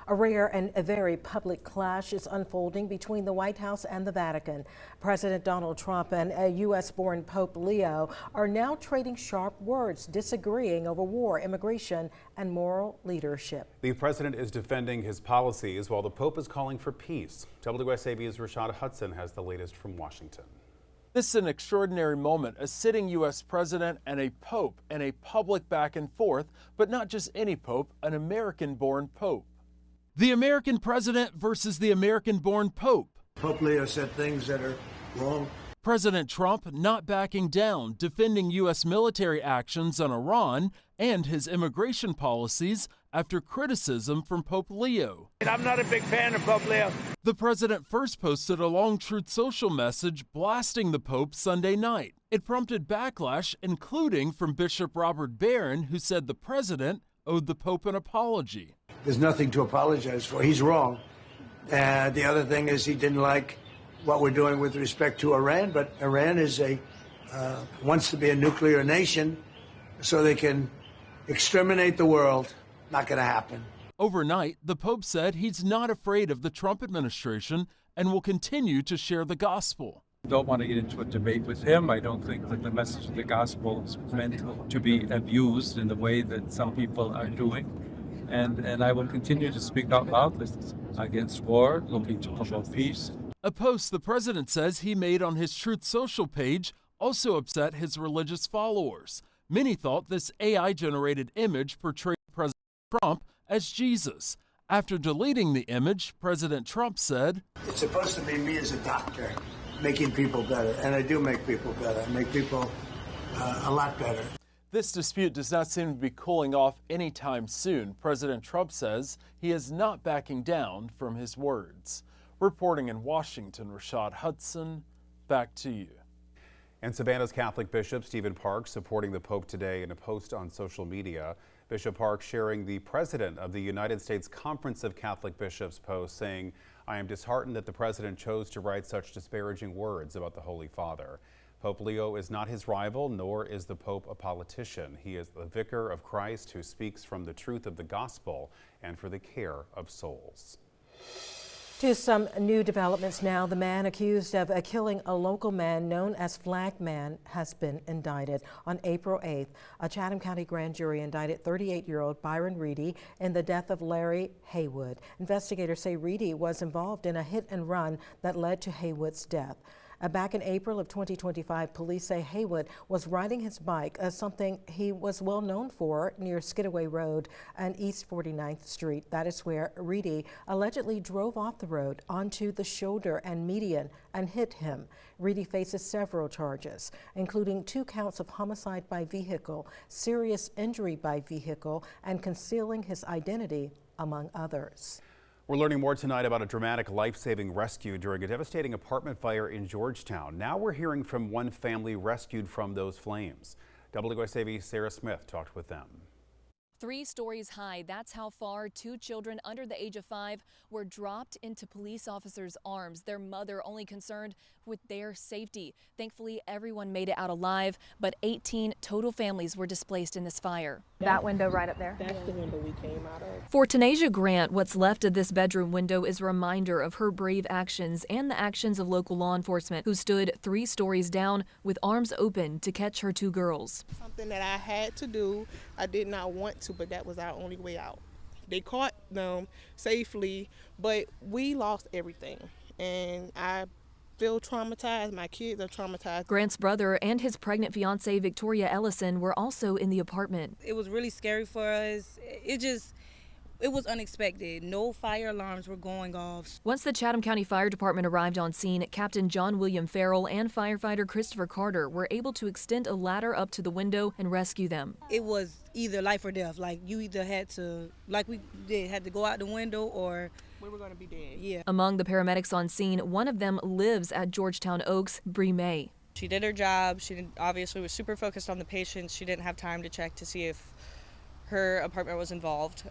A rare and a very public clash is unfolding between the White House and the Vatican. President Donald Trump and a U.S.-born Pope Leo are now trading sharp words, disagreeing over war, immigration, and moral leadership. The president is defending his policies while the Pope is calling for peace. WSAV's Rashad Hudson has the latest from Washington. This is an extraordinary moment, a sitting U.S. president and a pope and a public back and forth, but not just any pope, an American-born pope. The American president versus the American-born pope. Pope Leo said things that are wrong. President Trump not backing down, defending U.S. military actions on Iran and his immigration policies after criticism from Pope Leo. I'm not a big fan of Pope Leo. The president first posted a long Truth Social message blasting the Pope Sunday night. It prompted backlash, including from Bishop Robert Barron, who said the president owed the Pope an apology. There's nothing to apologize for. He's wrong. The other thing is he didn't like what we're doing with respect to Iran, but Iran is wants to be a nuclear nation so they can exterminate the world. Not going to happen. Overnight, the Pope said he's not afraid of the Trump administration and will continue to share the gospel. I don't want to get into a debate with him. I don't think that the message of the gospel is meant to be abused in the way that some people are doing. And I will continue to speak out loudly against war, looking to promote peace. A post the president says he made on his Truth Social page also upset his religious followers. Many thought this AI-generated image portrayed President Trump as Jesus. After deleting the image, President Trump said, "It's supposed to be me as a doctor, making people better, and I do make people better. I make people a lot better." This dispute does not seem to be cooling off anytime soon. President Trump says he is not backing down from his words. Reporting in Washington, Rashad Hudson, back to you. And Savannah's Catholic Bishop Stephen Parks supporting the Pope today in a post on social media. Bishop Parks sharing the President of the United States Conference of Catholic Bishops post saying, "I am disheartened that the President chose to write such disparaging words about the Holy Father. Pope Leo is not his rival, nor is the Pope a politician. He is the vicar of Christ who speaks from the truth of the gospel and for the care of souls." To some new developments now. The man accused of killing a local man known as Flag Man has been indicted. On April 8th, a Chatham County grand jury indicted 38-year-old Byron Reedy in the death of Larry Haywood. Investigators say Reedy was involved in a hit and run that led to Haywood's death. Back in April of 2025, police say Haywood was riding his bike, something he was well known for, near Skidaway Road and East 49th Street. That is where Reedy allegedly drove off the road onto the shoulder and median and hit him. Reedy faces several charges, including 2 counts of homicide by vehicle, serious injury by vehicle, and concealing his identity, among others. We're learning more tonight about a dramatic life-saving rescue during a devastating apartment fire in Georgetown. Now we're hearing from one family rescued from those flames. WSAV's Sarah Smith talked with them. 3 stories high, that's how far 2 children under the age of 5 were dropped into police officers' arms, their mother only concerned with their safety. Thankfully, everyone made it out alive, but 18 total families were displaced in this fire. That window right up there. That's the window we came out of. For Tanasia Grant, what's left of this bedroom window is a reminder of her brave actions and the actions of local law enforcement who stood 3 stories down with arms open to catch her 2 girls. Something that I had to do. I did not want to, but that was our only way out. They caught them safely, but we lost everything, and I feel traumatized. My kids are traumatized. Grant's brother and his pregnant fiancee Victoria Ellison were also in the apartment. It was really scary for us. It was unexpected. No fire alarms were going off. Once the Chatham County Fire Department arrived on scene, Captain John William Farrell and firefighter Christopher Carter were able to extend a ladder up to the window and rescue them. It was either life or death. Like, you either had to, like we did, had to go out the window or we were going to be dead. Yeah. Among the paramedics on scene, one of them lives at Georgetown Oaks, Bree May. She did her job. She obviously was super focused on the patients. She didn't have time to check to see if her apartment was involved.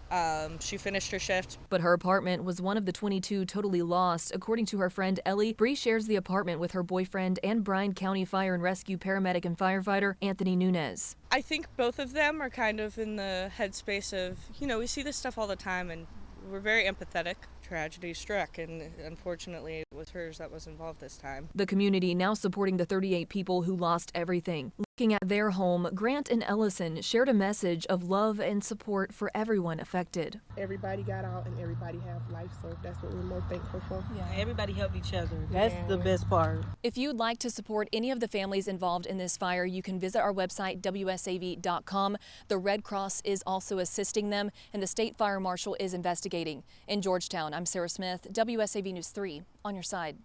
She finished her shift. But her apartment was one of the 22 totally lost. According to her friend Ellie, Bree shares the apartment with her boyfriend and Bryan County Fire and Rescue paramedic and firefighter Anthony Nunez. I think both of them are kind of in the headspace of, you know, we see this stuff all the time and we're very empathetic. Tragedy struck, and unfortunately it was hers that was involved this time. The community now supporting the 38 people who lost everything. Looking at their home, Grant and Ellison shared a message of love and support for everyone affected. Everybody got out and everybody have life, so that's what we're more thankful for. Yeah, everybody helped each other. That's the best part. If you'd like to support any of the families involved in this fire, you can visit our website, WSAV.com. The Red Cross is also assisting them, and the State Fire Marshal is investigating. In Georgetown, I'm Sarah Smith, WSAV News 3, on your side.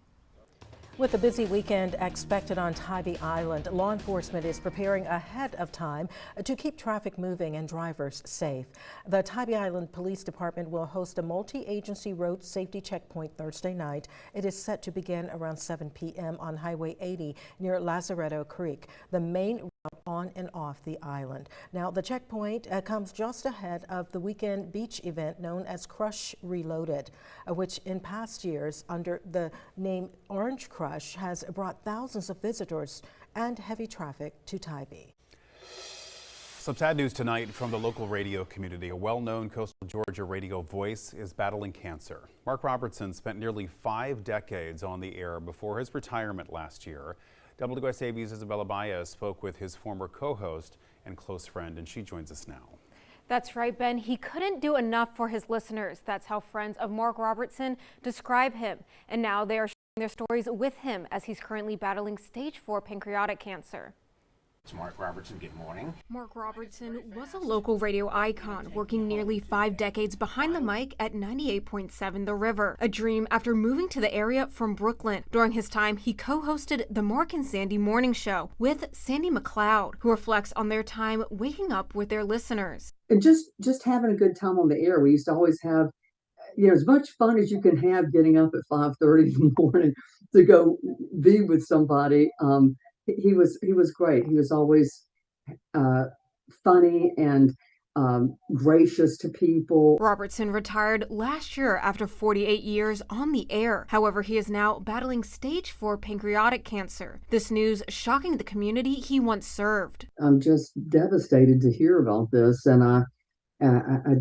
With a busy weekend expected on Tybee Island, law enforcement is preparing ahead of time to keep traffic moving and drivers safe. The Tybee Island Police Department will host a multi-agency road safety checkpoint Thursday night. It is set to begin around 7 p.m. on Highway 80 near Lazaretto Creek, the main route on and off the island. Now, the checkpoint comes just ahead of the weekend beach event known as Crush Reloaded, which in past years under the name Orange Crush has brought thousands of visitors and heavy traffic to Tybee. Some sad news tonight from the local radio community. A well-known coastal Georgia radio voice is battling cancer. Mark Robertson spent nearly 5 decades on the air before his retirement last year. WSAV's Isabella Baez spoke with his former co-host and close friend, and she joins us now. That's right, Ben. He couldn't do enough for his listeners. That's how friends of Mark Robertson describe him. And now they are sharing their stories with him as he's currently battling stage 4 pancreatic cancer. It's Mark Robertson. Good morning. Mark Robertson was a local radio icon, working nearly 5 decades behind the mic at 98.7 The River, a dream after moving to the area from Brooklyn. During his time, he co-hosted the Mark and Sandy Morning Show with Sandy McLeod, who reflects on their time waking up with their listeners. And just having a good time on the air. We used to always have, as much fun as you can have getting up at 5:30 in the morning to go be with somebody. He was great. He was always funny and gracious to people. Robertson retired last year after 48 years on the air. However, he is now battling stage 4 pancreatic cancer. This news shocking the community he once served. I'm just devastated to hear about this, and I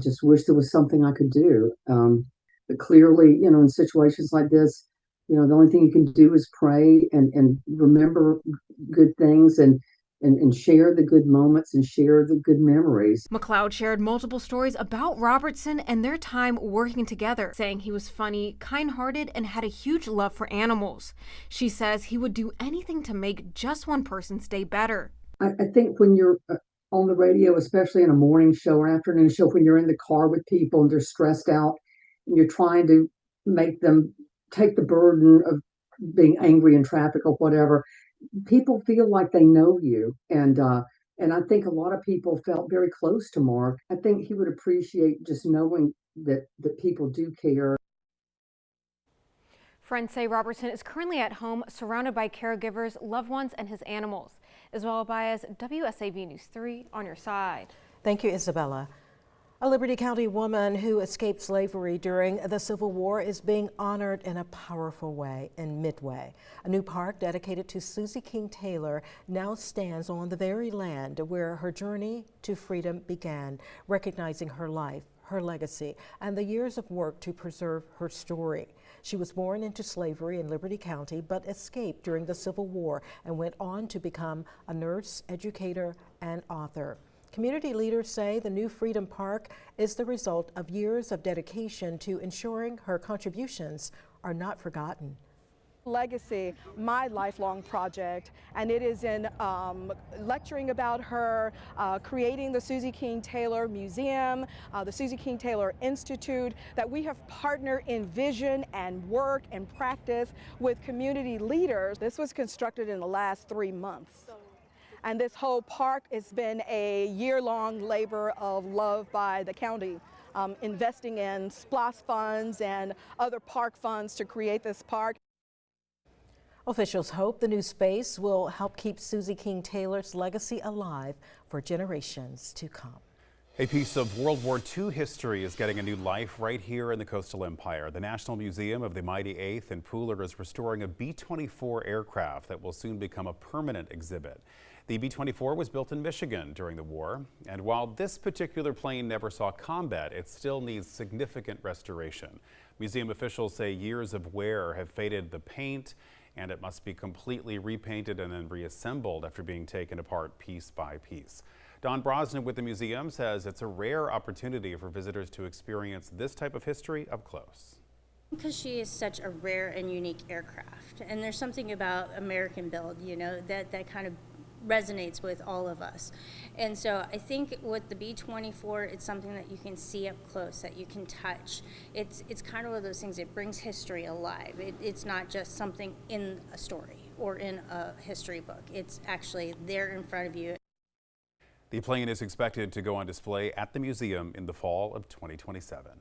just wish there was something I could do. But clearly, in situations like this, the only thing you can do is pray and remember good things and share the good moments and share the good memories. McLeod shared multiple stories about Robertson and their time working together, saying he was funny, kind-hearted, and had a huge love for animals. She says he would do anything to make just one person's day better. I think when you're on the radio, especially in a morning show or afternoon show, when you're in the car with people and they're stressed out and you're trying to make them take the burden of being angry in traffic or whatever, people feel like they know you. And I think a lot of people felt very close to Mark. I think he would appreciate just knowing that people do care. Friends say Robertson is currently at home surrounded by caregivers, loved ones, and his animals. Isabella Baez, WSAV News 3, on your side. Thank you, Isabella. A Liberty County woman who escaped slavery during the Civil War is being honored in a powerful way in Midway. A new park dedicated to Susie King Taylor now stands on the very land where her journey to freedom began, recognizing her life, her legacy, and the years of work to preserve her story. She was born into slavery in Liberty County, but escaped during the Civil War and went on to become a nurse, educator, and author. Community leaders say the new Freedom Park is the result of years of dedication to ensuring her contributions are not forgotten. Legacy, my lifelong project, and it is in lecturing about her, creating the Susie King Taylor Museum, the Susie King Taylor Institute, that we have partnered in vision and work and practice with community leaders. This was constructed in the last 3 months. And this whole park has been a year-long labor of love by the county, investing in SPLOST funds and other park funds to create this park. Officials hope the new space will help keep Susie King Taylor's legacy alive for generations to come. A piece of World War II history is getting a new life right here in the Coastal Empire. The National Museum of the Mighty Eighth in Pooler is restoring a B-24 aircraft that will soon become a permanent exhibit. The B-24 was built in Michigan during the war, and while this particular plane never saw combat, it still needs significant restoration. Museum officials say years of wear have faded the paint, and it must be completely repainted and then reassembled after being taken apart piece by piece. Don Brosnan with the museum says it's a rare opportunity for visitors to experience this type of history up close. Because she is such a rare and unique aircraft, and there's something about American build, you know, that kind of resonates with all of us. And so I think with the B-24, it's something that you can see up close, that you can touch. It's kind of one of those things, it brings history alive. It's not just something in a story or in a history book. It's actually there in front of you. The plane is expected to go on display at the museum in the fall of 2027.